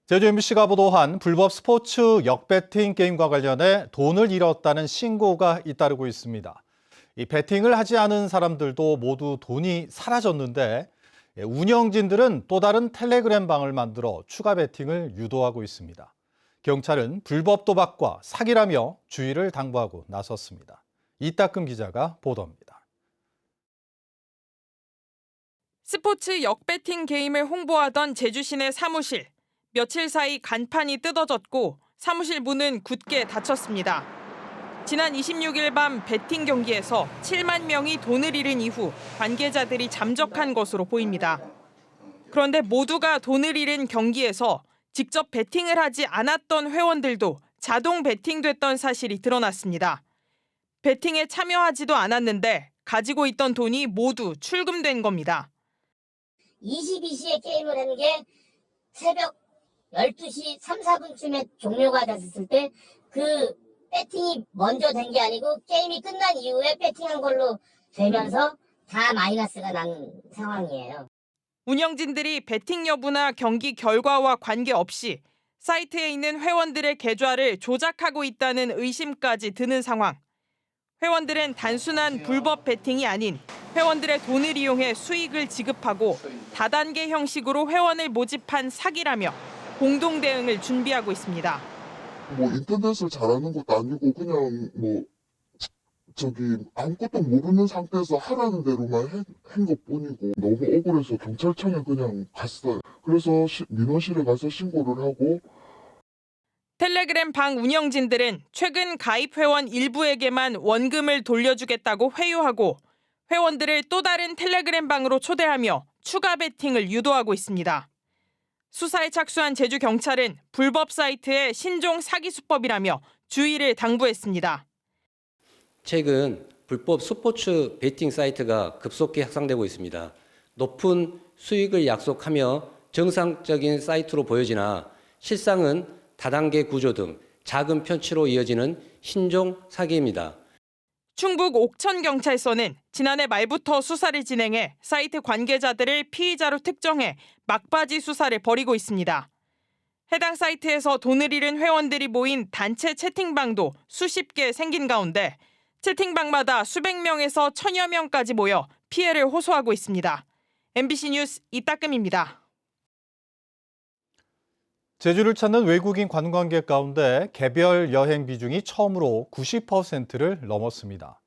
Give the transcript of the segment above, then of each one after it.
제주 MBC가 보도한 불법 스포츠 역배팅 게임과 관련해 돈을 잃었다는 신고가 잇따르고 있습니다. 이 배팅을 하지 않은 사람들도 모두 돈이 사라졌는데 운영진들은 또 다른 텔레그램 방을 만들어 추가 배팅을 유도하고 있습니다. 경찰은 불법 도박과 사기라며 주의를 당부하고 나섰습니다. 이따금 기자가 보도합니다. 스포츠 역배팅 게임을 홍보하던 제주시내 사무실. 며칠 사이 간판이 뜯어졌고 사무실 문은 굳게 닫혔습니다. 지난 26일 밤 배팅 경기에서 7만 명이 돈을 잃은 이후 관계자들이 잠적한 것으로 보입니다. 그런데 모두가 돈을 잃은 경기에서 직접 배팅을 하지 않았던 회원들도 자동 배팅됐던 사실이 드러났습니다. 배팅에 참여하지도 않았는데 가지고 있던 돈이 모두 출금된 겁니다. 22시에 게임을 한 게 새벽 12시 3, 4분쯤에 종료가 됐을 때 그 배팅이 먼저 된 게 아니고 게임이 끝난 이후에 배팅한 걸로 되면서 다 마이너스가 난 상황이에요. 운영진들이 배팅 여부나 경기 결과와 관계없이 사이트에 있는 회원들의 계좌를 조작하고 있다는 의심까지 드는 상황. 회원들은 단순한 불법 배팅이 아닌 회원들의 돈을 이용해 수익을 지급하고 다단계 형식으로 회원을 모집한 사기라며 공동 대응을 준비하고 있습니다. 인터넷을 잘하는 것도 아니고 그냥 아무것도 모르는 상태에서 하라는 대로만 한 것뿐이고 너무 억울해서 경찰청에 그냥 갔어요. 그래서 민원실에 가서 신고를 하고. 텔레그램 방 운영진들은 최근 가입 회원 일부에게만 원금을 돌려주겠다고 회유하고 회원들을 또 다른 텔레그램 방으로 초대하며 추가 배팅을 유도하고 있습니다. 수사에 착수한 제주경찰은 불법 사이트의 신종 사기 수법이라며 주의를 당부했습니다. 최근 불법 스포츠 베팅 사이트가 급속히 확산되고 있습니다. 높은 수익을 약속하며 정상적인 사이트로 보여지나 실상은 다단계 구조 등 작은 편취로 이어지는 신종 사기입니다. 충북 옥천경찰서는 지난해 말부터 수사를 진행해 사이트 관계자들을 피의자로 특정해 막바지 수사를 벌이고 있습니다. 해당 사이트에서 돈을 잃은 회원들이 모인 단체 채팅방도 수십 개 생긴 가운데 채팅방마다 수백 명에서 천여 명까지 모여 피해를 호소하고 있습니다. MBC 뉴스 이따금입니다. 제주를 찾는 외국인 관광객 가운데 개별 여행 비중이 처음으로 90%를 넘었습니다.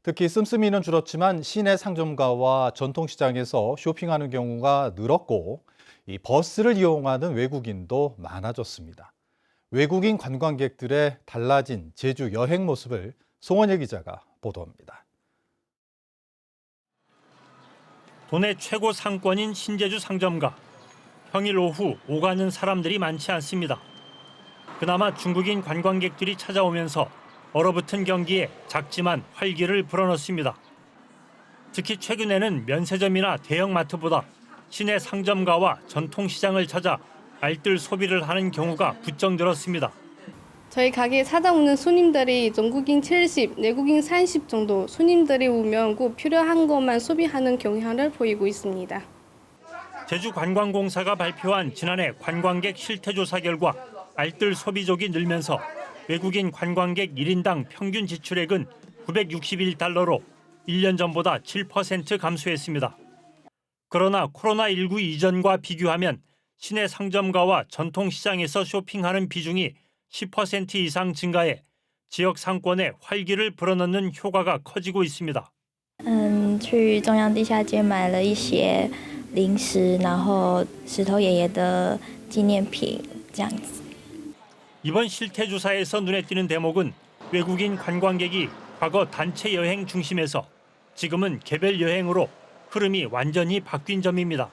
특히 씀씀이는 줄었지만 시내 상점가와 전통시장에서 쇼핑하는 경우가 늘었고 이 버스를 이용하는 외국인도 많아졌습니다. 외국인 관광객들의 달라진 제주 여행 모습을 송원예 기자가 보도합니다. 도내 최고 상권인 신제주 상점가. 평일 오후 오가는 사람들이 많지 않습니다. 그나마 중국인 관광객들이 찾아오면서 얼어붙은 경기에 작지만 활기를 불어넣습니다. 특히 최근에는 면세점이나 대형마트보다 시내 상점가와 전통시장을 찾아 알뜰 소비를 하는 경우가 부쩍 늘었습니다. 저희 가게에 찾아오는 손님들이 영국인 70, 내국인 30 정도 손님들이 오면 꼭 필요한 것만 소비하는 경향을 보이고 있습니다. 제주관광공사가 발표한 지난해 관광객 실태조사 결과 알뜰 소비족이 늘면서 외국인 관광객 1인당 평균 지출액은 961달러로 1년 전보다 7% 감소했습니다. 그러나 코로나19 이전과 비교하면 시내 상점가와 전통시장에서 쇼핑하는 비중이 10% 이상 증가해 지역 상권에 활기를 불어넣는 효과가 커지고 있습니다. 去中央地下街买了一些零食，然后石头爷爷的纪念品这样子。 이번 실태조사에서 눈에 띄는 대목은 외국인 관광객이 과거 단체 여행 중심에서 지금은 개별 여행으로 흐름이 완전히 바뀐 점입니다.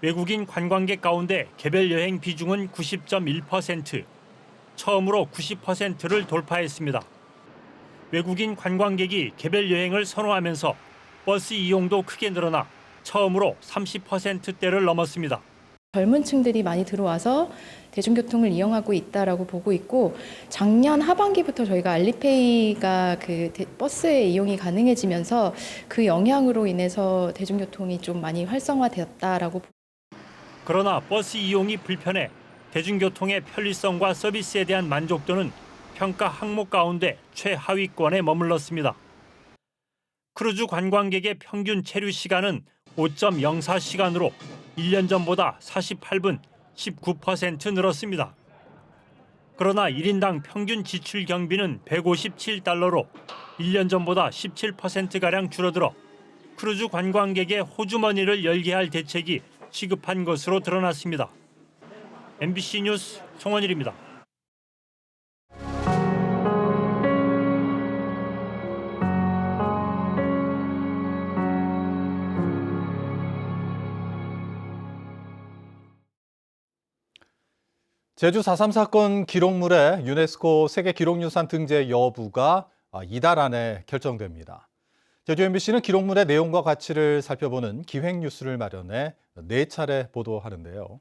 외국인 관광객 가운데 개별 여행 비중은 90.1%, 처음으로 90%를 돌파했습니다. 외국인 관광객이 개별 여행을 선호하면서 버스 이용도 크게 늘어나 처음으로 30%대를 넘었습니다. 젊은 층들이 많이 들어와서 대중교통을 이용하고 있다라고 보고 있고 작년 하반기부터 저희가 알리페이가 버스의 이용이 가능해지면서 그 영향으로 인해서 대중교통이 좀 많이 활성화되었다라고. 그러나 버스 이용이 불편해 대중교통의 편리성과 서비스에 대한 만족도는 평가 항목 가운데 최하위권에 머물렀습니다. 크루즈 관광객의 평균 체류 시간은 5.04시간으로 1년 전보다 48분 19% 늘었습니다. 그러나 1인당 평균 지출 경비는 $157로 1년 전보다 17%가량 줄어들어 크루즈 관광객의 호주머니를 열게 할 대책이 시급한 것으로 드러났습니다. MBC 뉴스 송원일입니다. 제주 4.3 사건 기록물의 유네스코 세계기록유산 등재 여부가 이달 안에 결정됩니다. 제주 MBC는 기록물의 내용과 가치를 살펴보는 기획뉴스를 마련해 4차례 보도하는데요.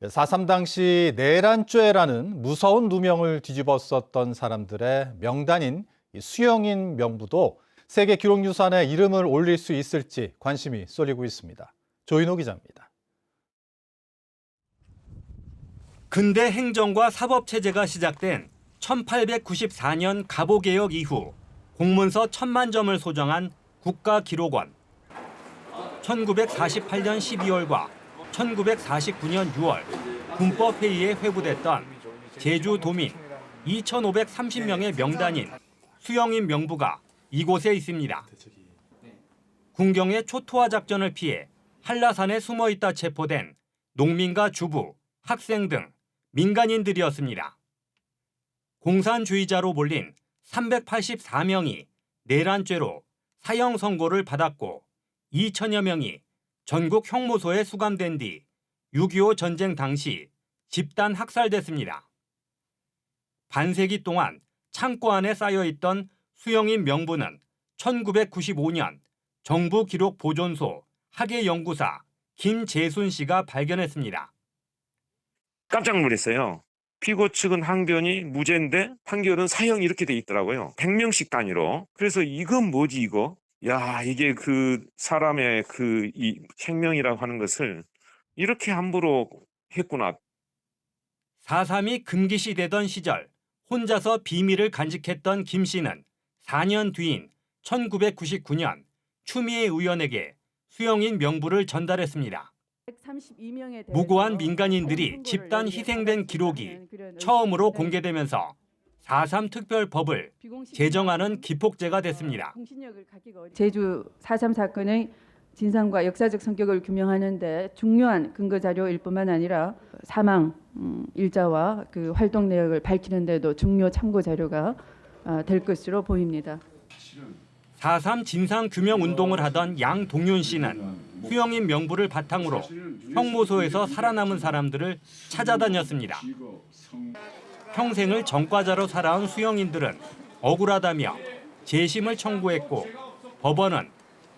4.3 당시 내란죄라는 무서운 누명을 뒤집어 썼던 사람들의 명단인 수영인 명부도 세계기록유산에 이름을 올릴 수 있을지 관심이 쏠리고 있습니다. 조인호 기자입니다. 근대 행정과 사법체제가 시작된 1894년 갑오개혁 이후 공문서 1000만 점을 소정한 국가기록원. 1948년 12월과 1949년 6월 군법회의에 회부됐던 제주도민 2530명의 명단인 수영인 명부가 이곳에 있습니다. 군경의 초토화 작전을 피해 한라산에 숨어있다 체포된 농민과 주부, 학생 등 민간인들이었습니다. 공산주의자로 몰린 384명이 내란죄로 사형 선고를 받았고 2000여 명이 전국 형무소에 수감된 뒤 6.25 전쟁 당시 집단 학살됐습니다. 반세기 동안 창고 안에 쌓여있던 수영인 명부는 1995년 정부기록보존소 학예연구사 김재순 씨가 발견했습니다. 깜짝 놀랐어요. 피고 측은 항변이 무죄인데 판결은 사형 이렇게 돼 있더라고요. 100명씩 단위로. 그래서 이건 뭐지 이거? 야, 이게 그 사람의 이 생명이라고 하는 것을 이렇게 함부로 했구나. 4.3이 금기시되던 시절 혼자서 비밀을 간직했던 김 씨는 4년 뒤인 1999년 추미애 의원에게 수영인 명부를 전달했습니다. 무고한 민간인들이 집단 희생된 기록이 처음으로 공개되면서 4.3 특별법을 제정하는 기폭제가 됐습니다. 제주 4.3 사건의 진상과 역사적 성격을 규명하는 데 중요한 근거 자료일 뿐만 아니라 사망 일자와 그 활동 내역을 밝히는 데도 중요 참고 자료가 될 것으로 보입니다. 4.3 진상규명운동을 하던 양동윤 씨는 수영인 명부를 바탕으로 형무소에서 살아남은 사람들을 찾아다녔습니다. 평생을 전과자로 살아온 수영인들은 억울하다며 재심을 청구했고 법원은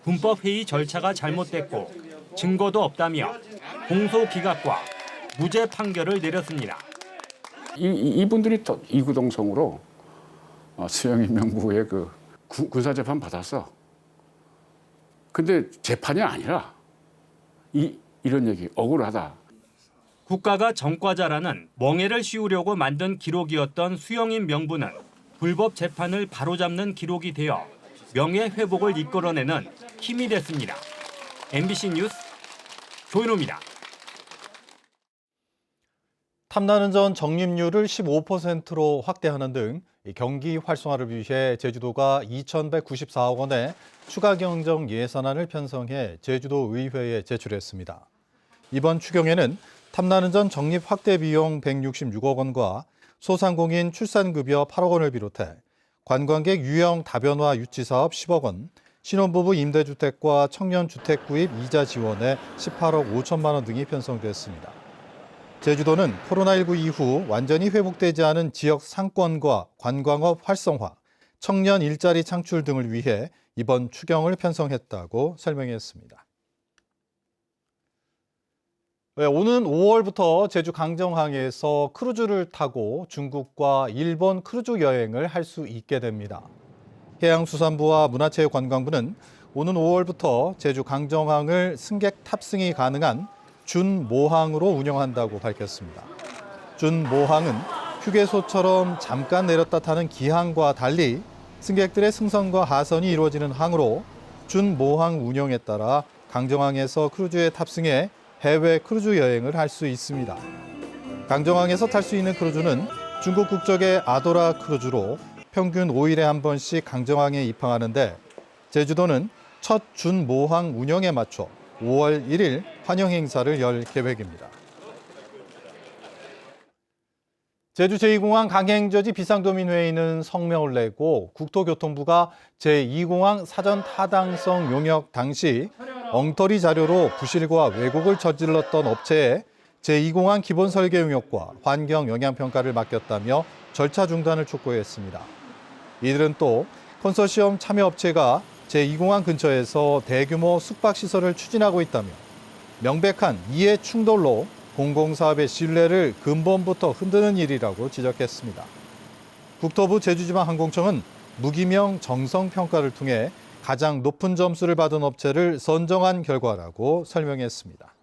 군법회의 절차가 잘못됐고 증거도 없다며 공소 기각과 무죄 판결을 내렸습니다. 이분들이 또 이구동성으로 수영인 명부의 그 군사재판 받았어. 근데 재판이 아니라 이런 얘기 억울하다. 국가가 전과자라는 멍해를 씌우려고 만든 기록이었던 수영인 명부는 불법 재판을 바로잡는 기록이 되어 명예회복을 이끌어내는 힘이 됐습니다. MBC 뉴스 조인호입니다. 탐나는 전 적립률을 15%로 확대하는 등 경기 활성화를 위해 제주도가 2,194억 원의 추가 경정 예산안을 편성해 제주도 의회에 제출했습니다. 이번 추경에는 탐나는 전 적립 확대 비용 166억 원과 소상공인 출산급여 8억 원을 비롯해 관광객 유형 다변화 유치 사업 10억 원, 신혼부부 임대주택과 청년주택 구입 이자 지원에 18억 5천만 원 등이 편성됐습니다. 제주도는 코로나19 이후 완전히 회복되지 않은 지역 상권과 관광업 활성화, 청년 일자리 창출 등을 위해 이번 추경을 편성했다고 설명했습니다. 오는 5월부터 제주 강정항에서 크루즈를 타고 중국과 일본 크루즈 여행을 할 수 있게 됩니다. 해양수산부와 문화체육관광부는 오는 5월부터 제주 강정항을 승객 탑승이 가능한 준모항으로 운영한다고 밝혔습니다. 준모항은 휴게소처럼 잠깐 내렸다 타는 기항과 달리 승객들의 승선과 하선이 이루어지는 항으로 준모항 운영에 따라 강정항에서 크루즈에 탑승해 해외 크루즈 여행을 할 수 있습니다. 강정항에서 탈 수 있는 크루즈는 중국 국적의 아도라 크루즈로 평균 5일에 한 번씩 강정항에 입항하는데 제주도는 첫 준모항 운영에 맞춰 5월 1일 환영 행사를 열 계획입니다. 제주 제2공항 강행저지 비상도민회의는 성명을 내고 국토교통부가 제2공항 사전 타당성 용역 당시 엉터리 자료로 부실과 왜곡을 저질렀던 업체에 제2공항 기본 설계 용역과 환경 영향평가를 맡겼다며 절차 중단을 촉구했습니다. 이들은 또 컨소시엄 참여업체가 제2공항 근처에서 대규모 숙박시설을 추진하고 있다며 명백한 이해 충돌로 공공사업의 신뢰를 근본부터 흔드는 일이라고 지적했습니다. 국토부 제주지방항공청은 무기명 정성평가를 통해 가장 높은 점수를 받은 업체를 선정한 결과라고 설명했습니다.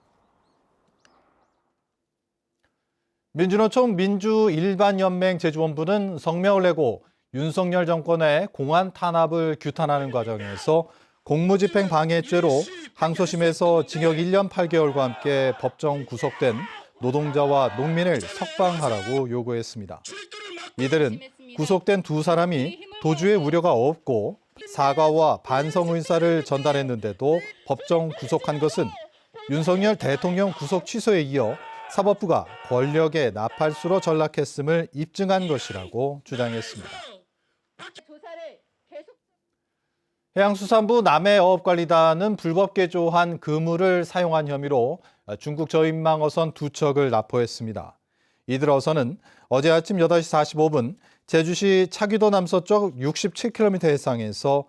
민주노총 민주일반연맹 제주본부는 성명을 내고 윤석열 정권의 공안 탄압을 규탄하는 과정에서 공무집행 방해죄로 항소심에서 징역 1년 8개월과 함께 법정 구속된 노동자와 농민을 석방하라고 요구했습니다. 이들은 구속된 두 사람이 도주의 우려가 없고 사과와 반성 의사를 전달했는데도 법정 구속한 것은 윤석열 대통령 구속 취소에 이어 사법부가 권력의 나팔수로 전락했음을 입증한 것이라고 주장했습니다. 해양수산부 남해어업관리단은 불법 개조한 그물을 사용한 혐의로 중국 저인망 어선 2척을 납포했습니다. 이들 어선은 어제 아침 8시 45분 제주시 차귀도 남서쪽 67km 해상에서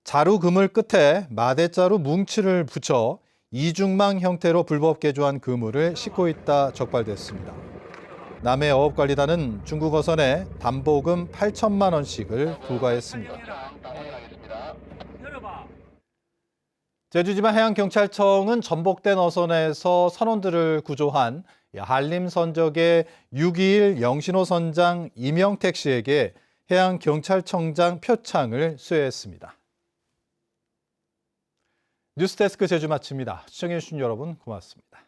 자루 그물 끝에 마대자루 뭉치를 붙여 이중망 형태로 불법 개조한 그물을 싣고 있다 적발됐습니다. 남해어업관리단은 중국 어선에 담보금 8천만 원씩을 부과했습니다. 제주지방해양경찰청은 전복된 어선에서 선원들을 구조한 한림선적의 621 영신호 선장 이명택 씨에게 해양경찰청장 표창을 수여했습니다. 뉴스데스크 제주 마칩니다. 시청해주신 여러분 고맙습니다.